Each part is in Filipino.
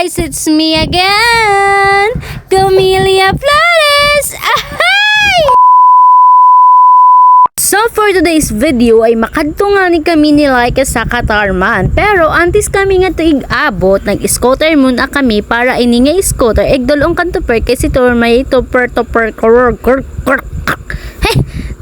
guys, it's me again, Camelia Flores. Ahay! So for today's video ay makadto nga ni kami ni Laika sa Katarman. Pero antes kami nga tuig abot, nag-scooter muna kami para ini nga scooter egdolong kanto per kasi to may topper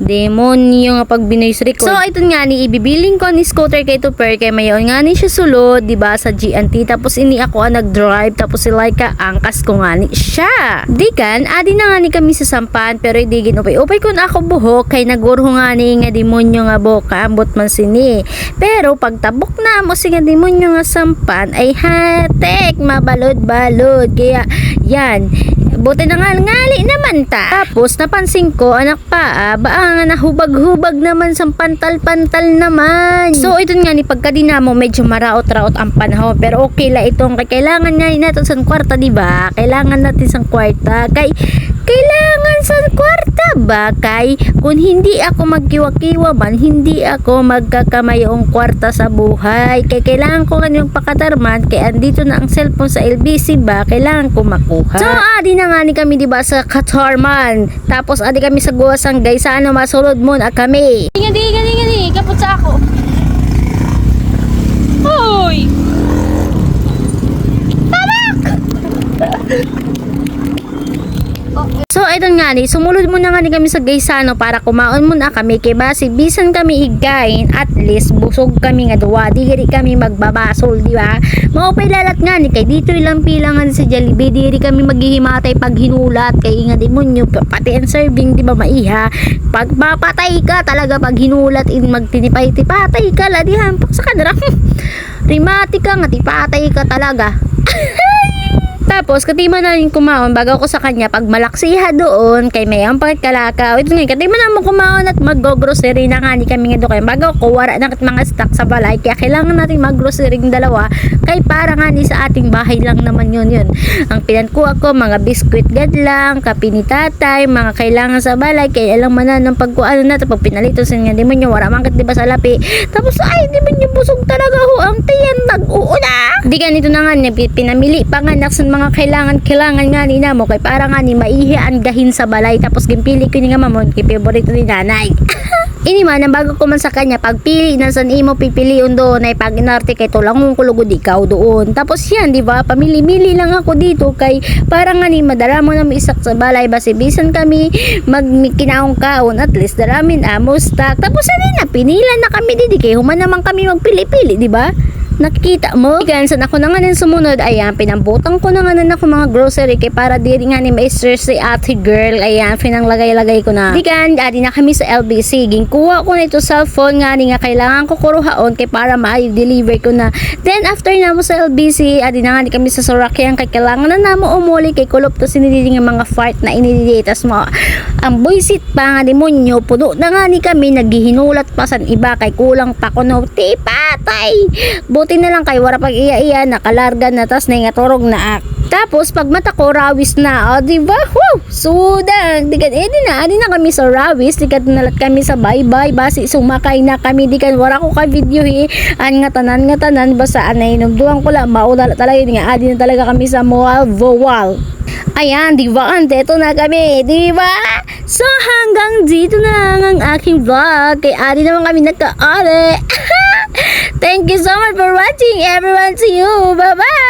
demonyo nga pag binoise record. So ito nga ni ibibiling ko ni scooter kay Tupper kay mayon nga ni siya sulod, di ba, sa GNT, tapos ini ako ang nag-drive, tapos si Laika angkas ko nga ni siya. Di kan adi na nga ni kami sa sampan pero di ginupay-upay kun ako buhok kay nagurho nga ni nga demonyo nga boka ambot man sini. Pero pagtabok na mo si nga demonyo nga sampan ay hatek mabalod-balod kaya yan. Buti na nga ngali naman ta. Tapos napansin ko anak pa baa nga nahubag-hubag naman sa pantal-pantal naman. So ito nga ni pagkadinamo medyo maraot-raot ang panahon pero okay la itong kailangan nga natin sa kwarta, di ba? Kailangan natin sa kwarta kailangan sa kwarta ba kay kung hindi ako magkiwa-kiwa man hindi ako magkakamayong kwarta sa buhay kay kailangan ko kanyang pakatarman kay andito na ang cellphone sa LBC ba kailangan ko makuha. So adi na nga ni kami, di ba, sa Katarman, tapos adi kami sa guwasang guys sa ano masulod mo na kami di kapot sa ako. Hoy So ito nga ni sumulod muna nga ni kami sa Gaysano para kumaon muna kami kay basi bisan kami igain at least busog kami nga duwa di kami magbabasol, di ba? Maupay lalat nga ni kay dito ilang pilangan sa Jollibee diri kami maghihimatay pag hinulat kay nga demonyo pati ang serving, di ba, maiha pag mapatay ka talaga pag hinulat in magtinipay-tipatay ka la di hampak sa kanara rimati ka nga tipatay ka talaga. Tapos katima na rin kumaon bago ko sa kanya pag malaksiha doon kay may ang pagkalakaw. Ito nga katima na mo kumaon at mag-grocery na nga ni kami nga doon bago ko wala na mga stock sa balay kaya kailangan natin mag-grocery ng dalawa kay para nga ni sa ating bahay lang naman yun. Ang pinankuha ko mga biskwit gad lang, kape ni tatay, mga kailangan sa balay kaya alam man na ng pagkuano na pag pinalito sa nga di mo nyo wala man kat diba sa lapi. Tapos ay di mo nyo busog talaga ho ang tiyan nag-uuna. Di ganito na nga niya pinamili pa nga naksan mga kailangan nga ni namo kay para nga ni maihian gahin sa balay tapos gimpili ko ni nga mamon kay favorito ni nanay. Ini man ang bago ko man sa kanya pagpili na san imo pipiliun doon ay pag inarte kay tulangon ko lugod ikaw doon. Tapos yan, di ba, pamili-mili lang ako dito kay para nga ni madara mo na isak sa balay basi bisan kami magkinaong kaon at least daramin amo stock. Tapos na pinila na kami didi kay human naman kami magpili-pili, di ba? Nakikita mo? Gansan ako na nga din sumunod. Ayan, pinambutang ko na nga din ako mga grocery kay para diri nga ni ma-stress si ate girl. Ayan, pinanglagay-lagay ko na. Dikan, adi na kami sa LBC. Ginkuha ko na ito cellphone nga ni nga kailangan ko kuruhaon kay para ma-deliver ko na. Then, after na mo sa LBC, adi na nga ni kami sa Sorakyan kay kailangan na namo umuli kay kulop to sinidili nga mga fart na inididitas mo. Ang buisit pa nga demonyo, puno na nga ni kami naghihinulat pa san iba kay kulang pa ko no. Tipatay! Buti na lang kay wala pag iya-iya nakalarga na tas na nga turog na ak. Tapos pag mata ko rawis na, di ba? Woo! Sudan. Di na kami sa rawis, di kat nalat kami sa bye-bye basi sumakay na kami di kan wala ko ka video an nga tanan basta anay nugduan ko lang maudala talaga nga adi na talaga kami sa mall Vowal. Ayan, di ba? Andito na kami, di ba? So hanggang dito na lang ang aking vlog kay adi naman kami nagka-ale. Thank you so much for watching everyone. See you. Bye-bye.